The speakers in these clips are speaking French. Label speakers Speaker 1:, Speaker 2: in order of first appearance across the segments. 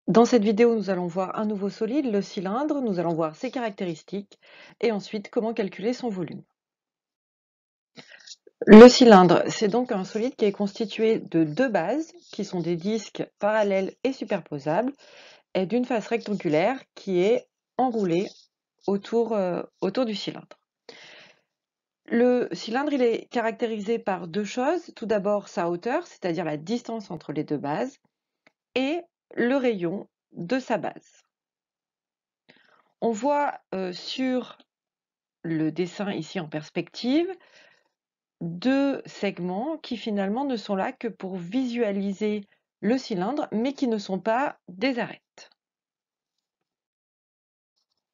Speaker 1: Dans cette vidéo, nous allons voir un nouveau solide, le cylindre. Nous allons voir ses caractéristiques et ensuite comment calculer son volume. Le cylindre, c'est donc un solide qui est constitué de deux bases, qui sont des disques parallèles et superposables, et d'une face rectangulaire qui est enroulée autour du cylindre. Le cylindre, il est caractérisé par deux choses. Tout d'abord, sa hauteur, c'est-à-dire la distance entre les deux bases, et le rayon de sa base. On voit sur le dessin ici en perspective, deux segments qui finalement ne sont là que pour visualiser le cylindre, mais qui ne sont pas des arêtes.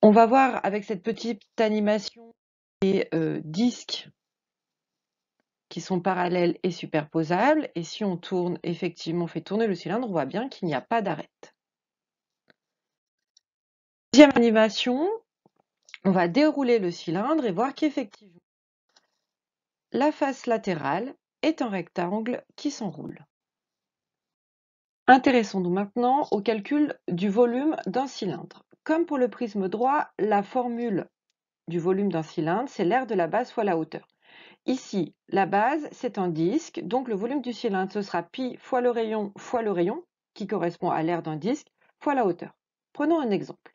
Speaker 1: On va voir avec cette petite animation les disques qui sont parallèles et superposables, et si on tourne, effectivement, on fait tourner le cylindre, on voit bien qu'il n'y a pas d'arête. Deuxième animation, on va dérouler le cylindre et voir qu'effectivement, la face latérale est un rectangle qui s'enroule. Intéressons-nous maintenant au calcul du volume d'un cylindre. Comme pour le prisme droit, la formule du volume d'un cylindre, c'est l'aire de la base fois la hauteur. Ici, la base, c'est un disque, donc le volume du cylindre, ce sera pi fois le rayon, qui correspond à l'aire d'un disque, fois la hauteur. Prenons un exemple.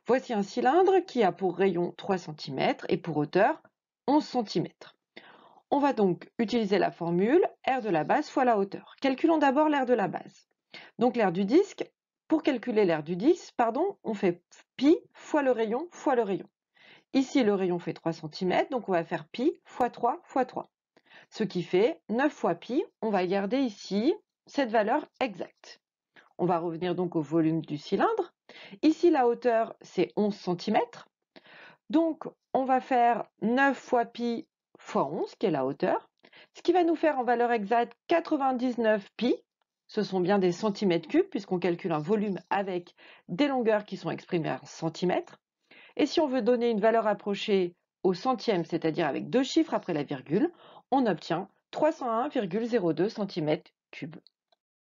Speaker 1: Voici un cylindre qui a pour rayon 3 cm et pour hauteur 11 cm. On va donc utiliser la formule aire de la base fois la hauteur. Calculons d'abord l'aire de la base. Donc l'aire du disque, pour calculer l'aire du disque, on fait pi fois le rayon fois le rayon. Ici, le rayon fait 3 cm, donc on va faire pi fois 3 fois 3. Ce qui fait 9 fois pi. On va garder ici cette valeur exacte. On va revenir donc au volume du cylindre. Ici, la hauteur, c'est 11 cm. Donc, on va faire 9 fois pi fois 11, qui est la hauteur, ce qui va nous faire en valeur exacte 99 pi. Ce sont bien des centimètres cubes, puisqu'on calcule un volume avec des longueurs qui sont exprimées en centimètres. Et si on veut donner une valeur approchée au centième, c'est-à-dire avec deux chiffres après la virgule, on obtient 301,02 cm3.